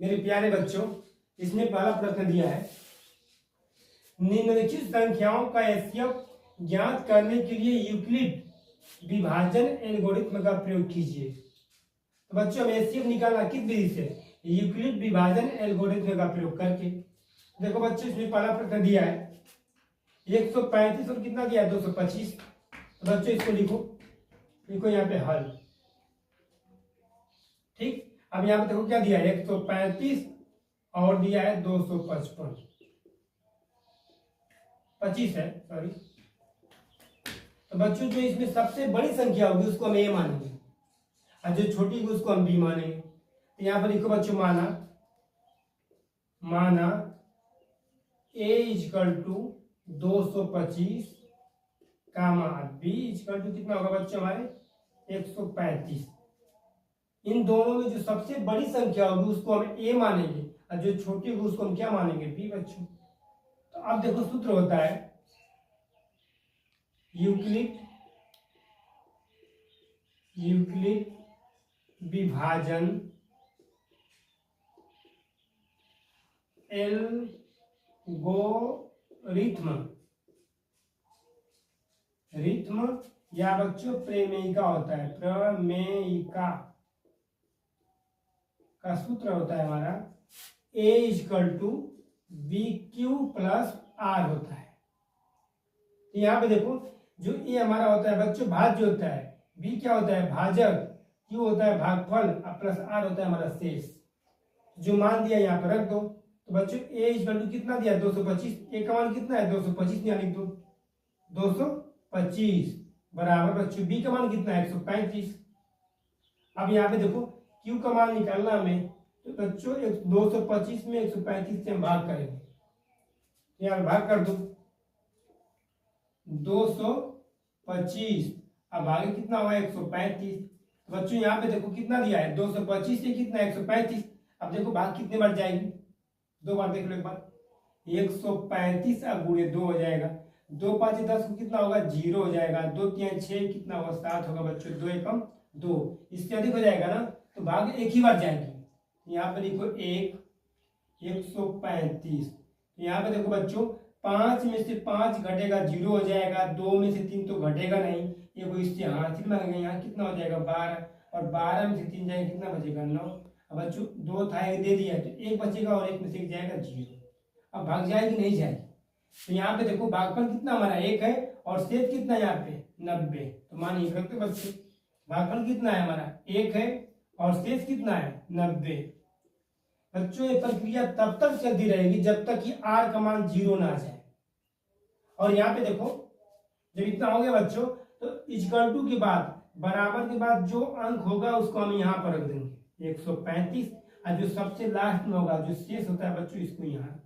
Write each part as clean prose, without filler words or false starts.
मेरे प्यारे बच्चों, इसमें पहला प्रश्न दिया है, निम्नलिखित संख्याओं का एचसीएफ ज्ञात करने के लिए यूक्लिड विभाजन एल्गोरिथ्म का प्रयोग कीजिए। तो बच्चों, हम एचसीएफ निकालना किस विधि से? यूक्लिड विभाजन एल्गोरिथ्म का प्रयोग करके। देखो बच्चों, इसमें पहला प्रश्न दिया है 135 और कितना दिया है 225। तो बच्चों इसको लिखो यहाँ पे हल। ठीक, अब यहाँ पे देखो क्या दिया है 135 और दिया है 255, 25 है, सॉरी। तो बच्चों, जो इसमें सबसे बड़ी संख्या होगी उसको हम ए मानेंगे और जो छोटी होगी उसको हम बी मानेंगे। तो यहाँ पर लिखो बच्चों, माना a equal to 225 comma b equal to कितना होगा बच्चों हमारे 135। इन दोनों में जो सबसे बड़ी संख्या होगी उसको हम ए मानेंगे और जो छोटी होगी उसको हम क्या मानेंगे? बी बच्चों। तो अब देखो सूत्र होता है यूक्लिड विभाजन रिथम या बच्चों प्रमेयिका होता है। प्रमेयिका का सूत्र होता है हमारा a equal to b q plus r होता है। तो यहाँ पे देखो, जो ए हमारा होता है बच्चों भाज्य होता है, बी क्या होता है भाजक, क्यू होता है भागफल और प्लस आर होता है हमारा शेष। जो मान दिया यहाँ पे रख दो। तो बच्चों ए इजकल टू कितना दिया 225, ए का मान कितना है 225, यहाँ लिख दो 225 बराबर बच्चों बी का मान कितना है 135। अब यहाँ पे देखो क्यू का मान निकालना हमें, तो बच्चों 225 में 135 से हम भाग करेंगे। यहाँ भाग कर दो 225, अब आगे कितना हुआ 135। बच्चों यहाँ पे देखो कितना दिया है 225 से कितना 135। अब देखो भाग कितने बार जाएगी, दो बार देख लो एक बार, 135 अब गुणे 2 हो जाएगा, 2 5 10 कितना होगा 0 हो जाएगा, 2 3 6 कितना होगा 7 होगा बच्चों, 2 एकम 2, इससे अधिक हो जाएगा ना, तो भाग एक ही बार जाएगी। यहाँ पे लिखो 135। यहाँ पे देखो बच्चों 5 में से 5 घटेगा 0 हो जाएगा, 2 में से 3 तो घटेगा नहीं, ये कोई इससे हासिल मांगेगा, यहाँ कितना हो जाएगा 12, और 12 में से 3 जाएगा कितना बचेगा 9। अब बच्चों 2 था एक दे दिया तो एक बचेगा और एक में से जाएगा 0। अब भाग जाएगी नहीं जाएगी। तो यहाँ पे देखो भागफल कितना हमारा 1 है और शेष कितना यहाँ पे 90। तो मानिए रखते बच्चे, भागफल कितना है हमारा 1 है और शेष कितना है 90। बच्चों ये प्रक्रिया तब तक चलती रहेगी जब तक कि r का मान 0 ना आ जाए। और यहाँ पे देखो जब इतना हो गया बच्चों, तो इजकल टू के बाद बराबर के बाद जो अंक होगा उसको हम यहाँ पर रख देंगे 135, और जो सबसे लास्ट में होगा जो शेष होता है बच्चों इसको यहाँ रखते हैं।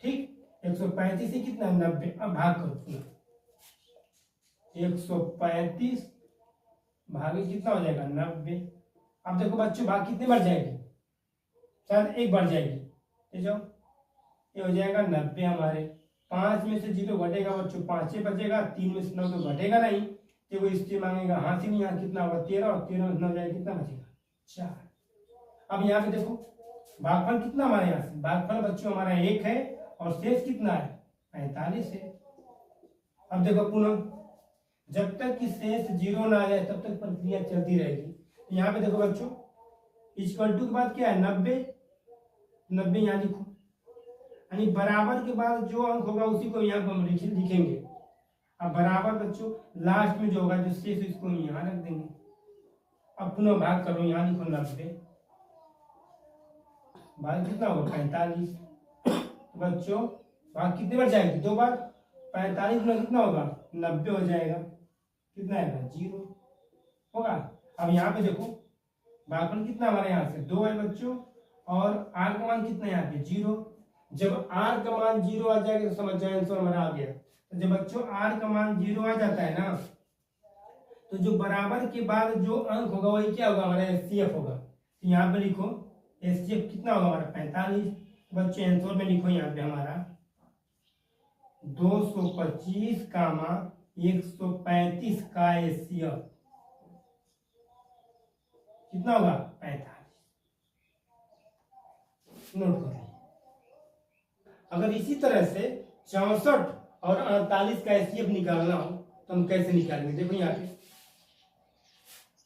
ठीक, 135 से कितना 90। अब भाग करो 135 भागे कितना हो जाएगा 90। अब देखो बच्चों भाग कितने बार जाएगी, शायद एक बार जाएगी, ठीक जाओ, ये हो जाएगा 90 हमारे। 5 में से 0 घटेगा बच्चों 5 बचेगा, 3 में से 9 तो घटेगा नहीं, तो वो इससे मांगेगा हासिल, यहाँ कितना होगा 13, और 13 में 9 जाएगा कितना बचेगा 4। अब यहाँ पे देखो भागफल कितना हमारे यहाँ से, भागफल बच्चों हमारा 1 है और शेष कितना है 45 है। अब देखो पुनः जब तक कि शेष 0 ना आ जाए तब तक प्रक्रिया चलती रहेगी। यहाँ पे देखो बच्चों इक्वल टू के बाद क्या है 90 यहाँ लिखो, यानी बराबर के बाद जो अंक होगा उसी को यहाँ पर हम लिखेंगे। अब बराबर बच्चों लास्ट में जो होगा जो शेष इसको यहाँ रख देंगे। अब पुनः भाग करो, यहाँ लिखो 90, भाग कितना होगा 45। तो बच्चों भाग कितने बार जाएगी 2 बार, 45 में कितना होगा 90 हो जाएगा, कितना आएगा 0 होगा। अब यहाँ पे देखो भागफल कितना हमारे यहाँ से 2 है बच्चों, और r का मान कितना है यहाँ पे 0। जब r का मान 0 आ जाएगा तो समझ जाए आंसर हमारा आ गया। तो जब बच्चों r का मान 0 आ जाता है ना, तो जो बराबर के बाद जो अंक होगा वही क्या होगा हमारा एचसीएफ होगा। तो यहाँ पे लिखो एचसीएफ कितना होगा हमारा 45। बच्चों आंसर में लिखो यहाँ पे हमारा 225 कामा 135 का एचसीएफ कितना होगा 45। नोट करो। अगर इसी तरह से 64 और 48 का एचसीएफ निकालना हो तो हम कैसे निकालेंगे? देखो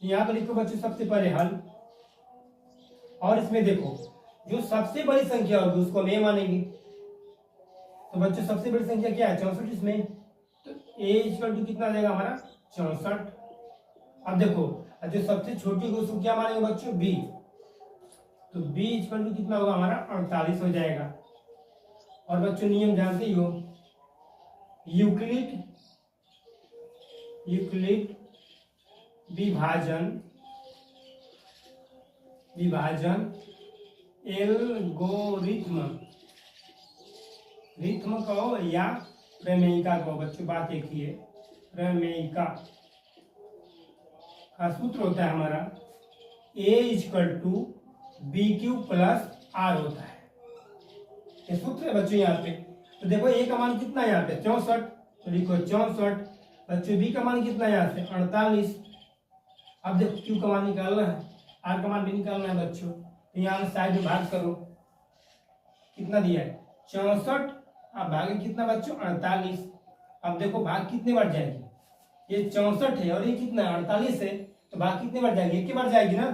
यहाँ पे लिखो बच्चों सबसे पहले हल, और इसमें देखो जो सबसे बड़ी संख्या होगी उसको हम ए मानेंगे। तो बच्चों सबसे बड़ी संख्या क्या है? 64 इसमें, तो ए इक्वल टू कितना आ जाएगा हमारा? 64। अब देखो जो सबसे छोटी होगी उसको क्या मानेंगे बच्चों? बी। तो बी इक्वल टू कितना होगा हमारा? 48 हो जाएगा। और बच्चों नियम जानते ही हो, यूक्लिड विभाजन एल्गोरिथ्म, रिथम कहो या प्रमेयिका कहो बच्चों, बात एक ही है। प्रमेयिका का सूत्र होता है हमारा a equal to b q plus r होता है। ये सूत्र है बच्चों यहाँ पे। तो देखो ए का मान कितना है यहाँ पे? 64। तो लिखो 64। बच्चों बी का मान कितना है यहाँ से? 48। अब देखो क्यू का मान निकालना है, आर का मान भी निकालना है बच्चों। तो यहाँ साइड में भाग करो, कितना दिया है? 64। अब भागे कितना बच्चों? 48। अब देखो भाग कितने बार जाएगी? ये 64 है और ये कितना है? 48 है। तो भाग कितने बार जाएगी? एक ही बार जाएगी ना।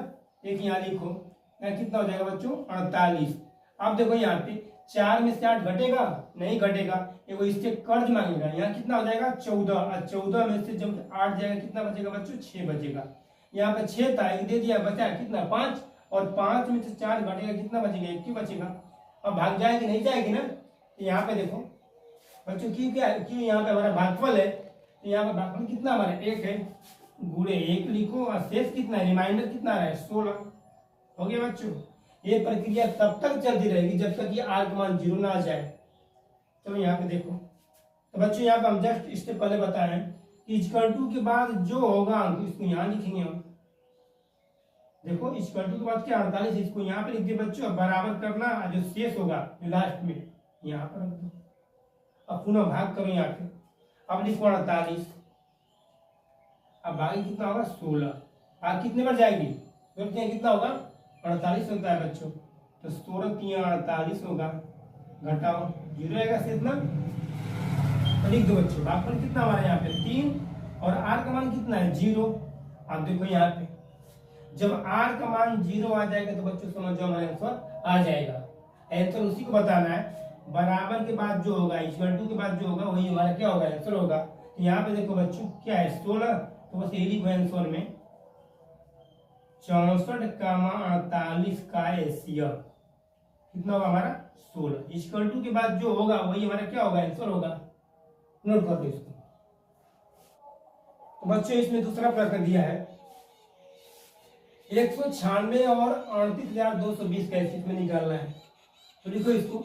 एक यहाँ लिखो, यहाँ कितना हो जाएगा बच्चों? 48। अब देखो यहाँ पे 4 में से 8 घटेगा? नहीं घटेगा, ये वो इससे कर्ज मांगेगा। यहाँ कितना हो जाएगा? 14। और 14 में से जब 8 जाएगा कितना बचेगा बच्चों? 6 बचेगा। यहाँ पे 6 था, एक दे दिया, बचा कितना? 5। और 5 में से 4 घटेगा, कितना बचेगा? 1 ही बचेगा। अब भाग जाएगी? नहीं जाएगी ना। तो यहाँ पे देखो बच्चों क्यों यहाँ पे हमारा भागफल है, तो यहाँ पे भागफल कितना हमारा? 1 है, गुणे 1 लिखो, और शेष कितना है? रिमाइंडर कितना है? 16। हो गया बच्चों। ये प्रक्रिया तब तक चलती रहेगी जब तक ये आर का मान 0 ना आ जाए। तो यहाँ पे देखो, तो बच्चों यहाँ पे हम जस्ट इससे पहले बताएं कि इक्वल टू के बाद जो होगा इसको यहाँ लिखेंगे हम। देखो इक्वल टू के बाद क्या? 48, इसको यहाँ पे लिख दिए बच्चों। बराबर करना, जो शेष होगा जो लास्ट में यहाँ पर रख दो। अब पुनः भाग करो यहाँ पे। अब लिखो 48। अब भागी कितना होगा? 16। भाग कितने बार जाएगी? कितना होगा? 48 होता है बच्चों। तो 16 3 48 होगा, घटाओ 0 आएगा शेष ना। तो लिख दो बच्चों भागफल कितना हमारा यहाँ पे? 3। और आर का मान कितना है? 0। अब देखो यहाँ पे जब आर का मान 0 आ जाएगा तो बच्चों समझ जाओ हमारा आंसर आ जाएगा। आंसर उसी को बताना है। बराबर के बाद जो होगा, इक्वल टू के बाद जो होगा वही हमारा क्या होगा? आंसर होगा। तो यहाँ पे देखो बच्चों क्या है? 16। तो बस यही लिखो आंसर में 64,48 का एचसीएफ कितना होगा हमारा? 16। इक्वल टू के बाद जो होगा वही हमारा क्या होगा? आंसर होगा। नोट कर दो इसको। तो बच्चों इसमें दूसरा प्रश्न दिया है 196 और 38,220 का एचसीएफ में निकालना है। तो लिखो इसको,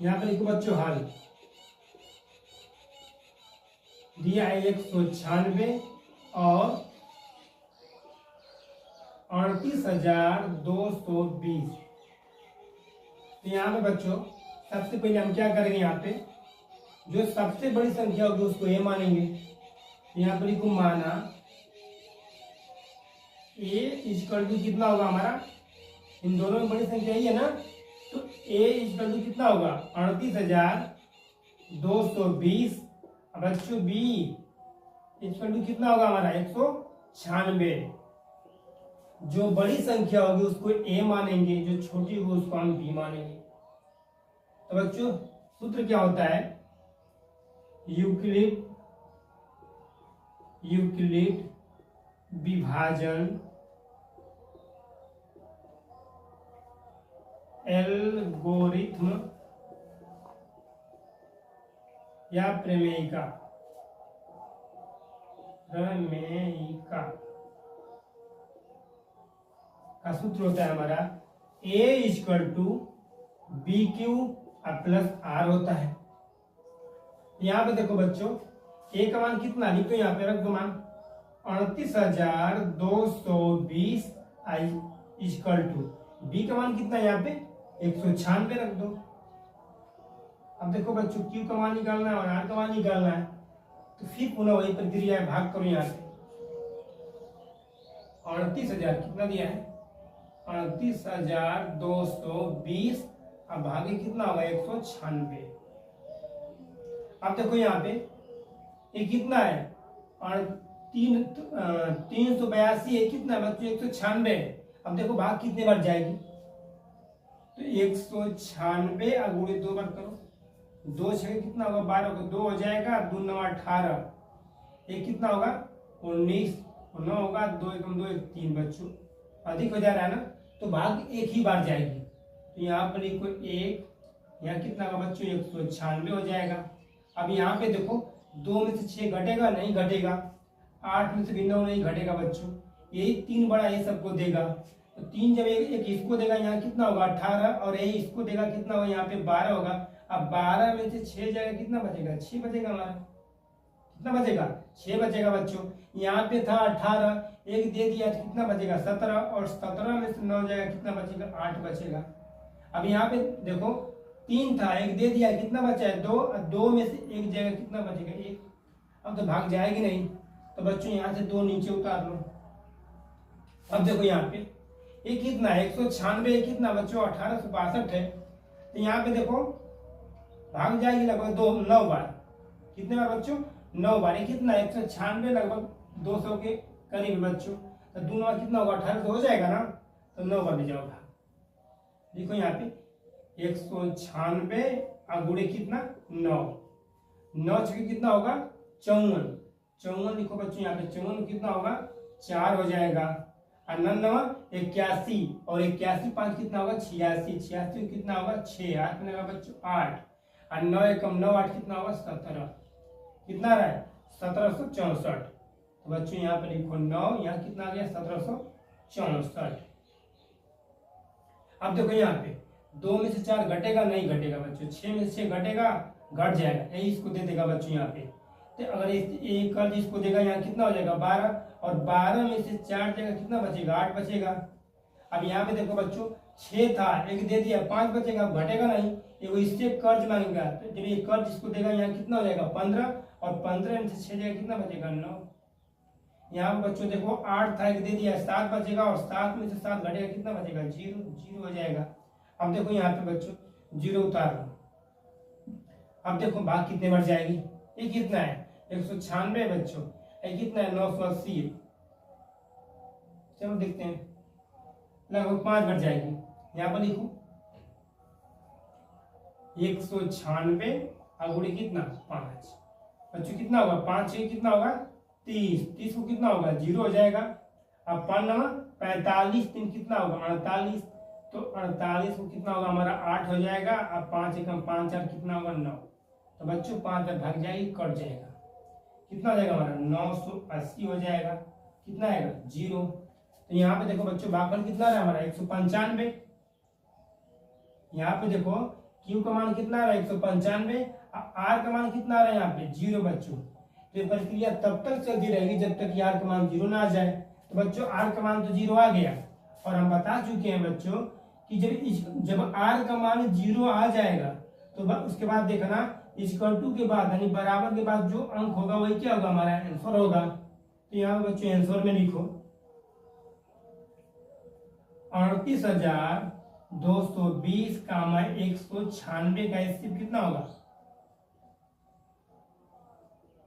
यहाँ पे लिखो बच्चों हल। दिया है 196 और 38,220। तो यहाँ पे बच्चों सबसे पहले हम क्या करेंगे? यहाँ पे जो सबसे बड़ी संख्या होगी उसको ए मानेंगे। यहाँ पे लिखो माना ए इक्वल टू कितना होगा हमारा? इन दोनों में बड़ी संख्या ही है ना। तो ए इक्वल टू कितना होगा? 38,220। अब बच्चों बी इक्वल टू कितना होगा हमारा? 196। जो बड़ी संख्या होगी उसको ए मानेंगे, जो छोटी होगी उसको हम बी मानेंगे। तो बच्चों सूत्र क्या होता है? यूक्लिड विभाजन एल्गोरिथ्म या प्रमेयिका का सूत्र होता है हमारा a equal to b q plus r होता है। यहाँ पे देखो बच्चों ए का मान कितना? लिखो यहाँ पे रख दो मान 38,220 इक्वल टू बी का मान कितना? यहाँ पे 196 रख दो। अब देखो बच्चों क्यू का मान निकालना है और आर का मान निकालना है। तो फिर पुनः वही प्रक्रिया है, भाग करो यहाँ से। 38,000 कितना दिया है? 38,220। अब भागे कितना होगा 196। अब देखो यहाँ पे ये कितना है, और 382, ये कितना है बच्चों 196। अब देखो भाग कितने बार जाएगी, तो 196 और गुणे 2 बार करो, 2 छः कितना होगा 12 को 2 हो जाएगा, 2 9 18, ये कितना होगा 19, 9 होगा, 2 एकम 2 एक 3 बच्चों अधिक हो जा रहा है ना, तो भाग एक ही बार जाएगी। तो यहाँ पर लिखो 1, यहाँ कितना होगा बच्चों 196 हो जाएगा। अब यहाँ पे देखो 2 में से 6 घटेगा नहीं घटेगा, 8 में से भी 9 नहीं घटेगा बच्चों, यही 3 बड़ा ये सबको देगा। तो 3 जब एक इसको देगा यहाँ कितना होगा 18, और यही इसको देगा कितना होगा यहाँ पे 12 होगा। अब 12 में से 6 जाएगा कितना बचेगा 6 बचेगा हमारा, कितना बचेगा 6 बचेगा बच्चों। यहाँ पे था 18, एक दे दिया तो कितना बचेगा 17, और 17 में से 9 जाएगा कितना बचेगा 8 बचेगा। अब यहाँ पे देखो 3 था, एक दे दिया कितना बचा है 2, 2 में से एक जाएगा कितना बचेगा 1। अब तो भाग जाएगी नहीं, तो बच्चों यहाँ से 2 नीचे उतार लो। अब देखो यहाँ पे ये कितना है 196, कितना बच्चों 1862 है, तो यहाँ पे देखो भाग जाएगी लगभग 9 बार, कितने बार बच्चों 9 बार। ये कितना है 196 लगभग 200 के करीब बच्चों, तो 2 बार कितना होगा 1800 हो जाएगा ना, तो 9 बार ले जाओ भाग। देखो यहाँ पे 196 और गुणे कितना 9, 9 छः कितना होगा 54, 54 लिखो बच्चों यहाँ पे 54 कितना होगा 4 हो जाएगा, और 9 81, और 81 5 कितना होगा 86, 86 कितना होगा 6, 8 में लगा बच्चों 8, और 9 एकम 9 8 कितना होगा 17, कितना रहा है 1764। तो बच्चों यहाँ पे लिखो 9, यहाँ कितना आ गया 1764। अब देखो यहाँ पे 2 में से 4 घटेगा नहीं घटेगा बच्चों, 6 में से 6 घटेगा घट जाएगा, यही इसको दे देगा बच्चों यहाँ पे। तो अगर एक कर्ज इसको देगा यहाँ कितना हो जाएगा 12, और 12 में से 4 जाएगा कितना बचेगा 8 बचेगा। अब यहाँ पे देखो बच्चों 6 था, एक दे दिया 5 बचेगा, घटेगा नहीं, ये इससे कर्ज मांगेगा, तो जब ये कर्ज इसको देगा यहाँ कितना हो जाएगा 15, और 15 में से 6 जाएगा कितना बचेगा 9। यहाँ पे बच्चों देखो 8 था, एक दे दिया 7 बचेगा, और 7 में से 7 घटेगा कितना बचेगा 0, 0 हो जाएगा। अब देखो यहाँ पे बच्चों 0 उतार लो। अब देखो भाग कितने बार जाएगी, ये कितना है 196 बच्चों, ये कितना है 980। चलो देखते हैं, लगभग 5 बार जाएगी। यहाँ पर लिखो 196 और गुणे कितना 5 बच्चों, कितना होगा 5 6 कितना होगा 30, 30 को कितना होगा 0 हो जाएगा। अब 5 9 45, 3 कितना होगा 48, तो 48 को कितना होगा हमारा 8 हो जाएगा। अब 5 एकम 5 4 कितना होगा 9, तो बच्चों 5 बार भाग जाएगी कट जाएगा, कितना हो जाएगा हमारा 980 हो जाएगा, कितना आएगा 0। तो यहाँ पे देखो बच्चों भागफल कितना रहा हमारा 195। यहाँ पे देखो Q का मान कितना रहा 195, R का मान कितना रहा यहाँ पे 0 बच्चों। तो ये प्रक्रिया तब तक चलती रहेगी जब तक कि R का मान 0 ना आ जाए। तो बच्चों R का मान तो 0 आ गया, और हम बता चुके हैं बच्चों कि जब R का मान 0 आ जाएगा तो उसके बाद देखना इक्वल टू के बाद यानी बराबर के बाद जो अंक होगा वही क्या होगा हमारा आंसर होगा। तो यहाँ बच्चों आंसर में लिखो 38,220 का 196 का स्थिर कितना होगा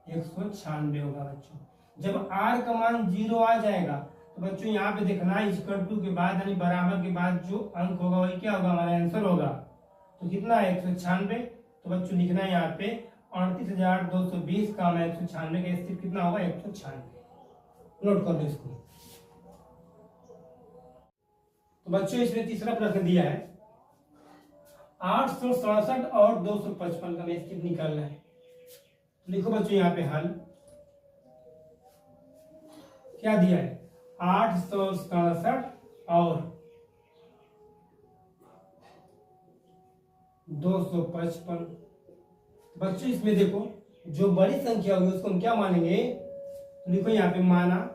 196 होगा बच्चों। जब R का मान 0 आ जाएगा तो बच्चों यहाँ पे देखना इक्वल टू के बाद यानी बराबर के बाद जो अंक होगा वही क्या होगा हमारा आंसर होगा। तो कितना है 196, तो बच्चों लिखना है यहाँ पे 38,220 का 196 का स्थिर कितना होगा 196। नोट कर दो इसको। तो बच्चों इसमें तीसरा प्रश्न दिया है 867 और 255 का स्थिर निकालना है। लिखो बच्चों यहाँ पे हल क्या दिया है 867 और 255। बच्चों इसमें देखो जो बड़ी संख्या होगी उसको हम क्या मानेंगे, लिखो यहाँ पे माना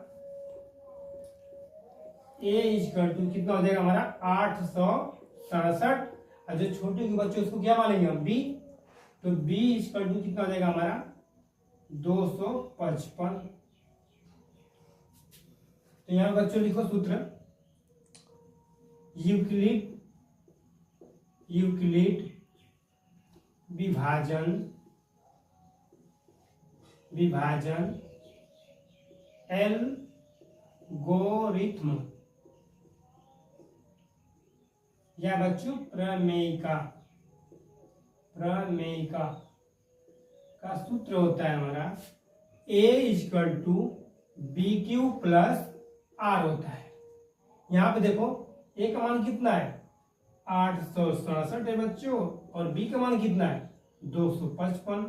A इक्वल टू कितना हो जाएगा हमारा 867, और जो छोटे के बच्चों उसको क्या मानेंगे हम B, तो B इक्वल टू कितना हो जाएगा हमारा 255। तो यहाँ बच्चों लिखो सूत्र यूक्लिड यूक्लिड विभाजन एल्गोरिथ्म या बच्चों प्रमेयिका का सूत्र होता है हमारा A=BQ+R होता है। यहाँ पे देखो A का मान कितना है 867 है बच्चों, और B का मान कितना है 255।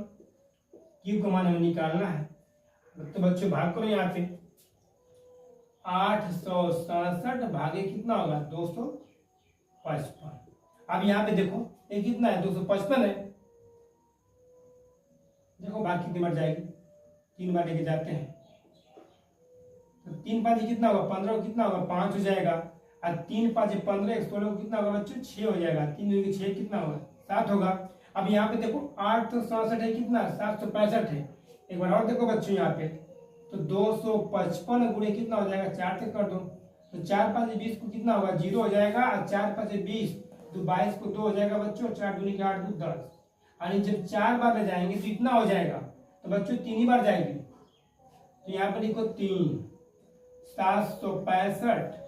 Q का मान हमें निकालना है, तो बच्चों भाग करो यहाँ पे 867 भागे कितना होगा 255। अब यहाँ पे देखो ये कितना है 255 है। देखो भाग कितनी बार जाएगी, 3 बार लेके जाते हैं तो 3 5 कितना होगा 15, कितना होगा 5 हो जाएगा, और 3 5 15 16 कितना होगा बच्चों 6 हो जाएगा, 3 2 6 कितना होगा 7 होगा। अब यहाँ पे देखो 867 है कितना 765 है। एक बार और देखो बच्चों यहाँ पे तो 255 गुणे कितना हो जाएगा 4 से कर दो, तो 4 5 20 को कितना होगा 0 हो जाएगा, और 4 5 20 तो 22 को 2 हो जाएगा बच्चों, 4 दूनी के 8 2 10। और जब 4 बार ले जाएंगे तो इतना हो जाएगा, तो बच्चों 3 ही बार जाएगी, तो यहाँ पर लिखो 3 765।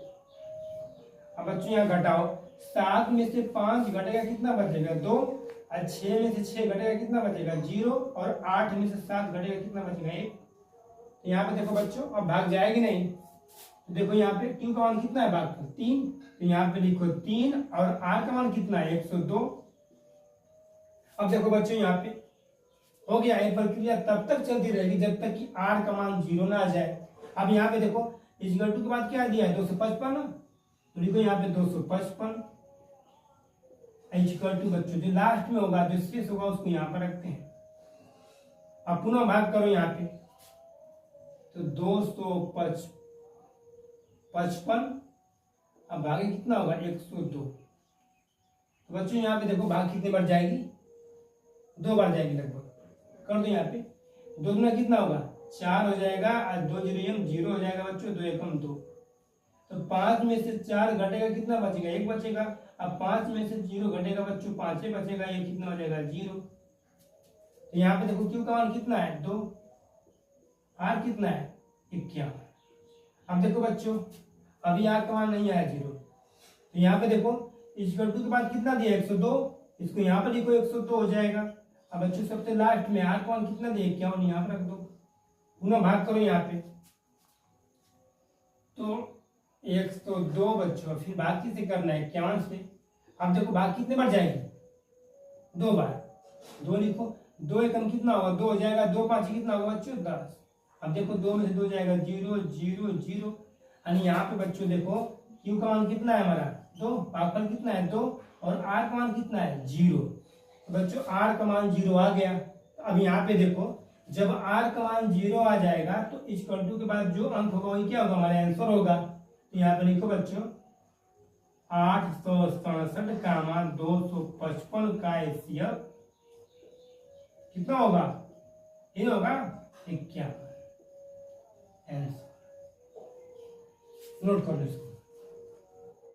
अब बच्चों यहाँ घटाओ, 7 में से 5 घटेगा कितना बचेगा 2, और 6 में से 6 घटेगा कितना बचेगा 0, और 8 में से 7 घटेगा कितना बचेगा 1। तो यहाँ पे देखो बच्चों अब भाग जाएगी नहीं, तो देखो यहाँ पे Q का मान कितना है भाग का 3, तो यहाँ पे लिखो 3, और R का मान कितना है 102। अब देखो बच्चों यहाँ पे हो गया, ये प्रक्रिया तब तक चलती रहेगी जब तक कि R का मान 0 ना आ जाए। अब यहाँ पे देखो इक्वल टू के बाद क्या दिया है 255, तो लिखो यहाँ पे 255 इक्वल टू बच्चों जो लास्ट में होगा जो शेष होगा उसको यहाँ पर रखते हैं। अब पुनः भाग करो यहाँ पे तो 255, अब भागे कितना होगा 102। तो बच्चों यहाँ पे देखो भाग कितने बार जाएगी 2 बार जाएगी लगभग, कर दो यहाँ पे 2 गुना कितना होगा 4 हो जाएगा, और 2 0 0 हो जाएगा बच्चों, 2 एकम 2। तो 5 में से 4 घटेगा कितना बचेगा 1 बचेगा, अब 5 में से 0 घटेगा बच्चों 5 ही बचेगा, ये कितना हो जाएगा 0। तो यहाँ पे देखो Q का मान कितना है 2, R कितना है 51। अब देखो बच्चों अभी R का मान नहीं आया 0, तो यहाँ पे देखो इक्वल टू के बाद कितना दिया 102, इसको यहाँ पर लिखो 102 हो जाएगा। अब बच्चों सबसे लास्ट में R का मान कितना दिया 51, यहाँ पर रख दो, पुनः भाग करो यहाँ पे तो 102 बच्चों, फिर भाग किसे करना है 51 से। अब देखो भाग कितने बार जाएगी 2 बार, 2 लिखो, 2 एकम कितना होगा 2 हो जाएगा, 2 5 कितना होगा बच्चों 10। अब देखो 2 में से 2 जाएगा 0 0 0, यानी यहाँ पे बच्चों देखो Q का मान कितना है हमारा 2, भागफल कितना है 2, और R का मान कितना है 0। तो बच्चों R का मान 0 आ गया। तो अब यहाँ पे देखो जब R का मान 0 आ जाएगा तो इक्वल टू के बाद जो अंक होगा वही क्या होगा हमारा आंसर होगा। तो यहाँ पे लिखो बच्चों 867 का मान 255 का HCF कितना होगा, ये होगा 51। आंसर नोट कर लो इसको।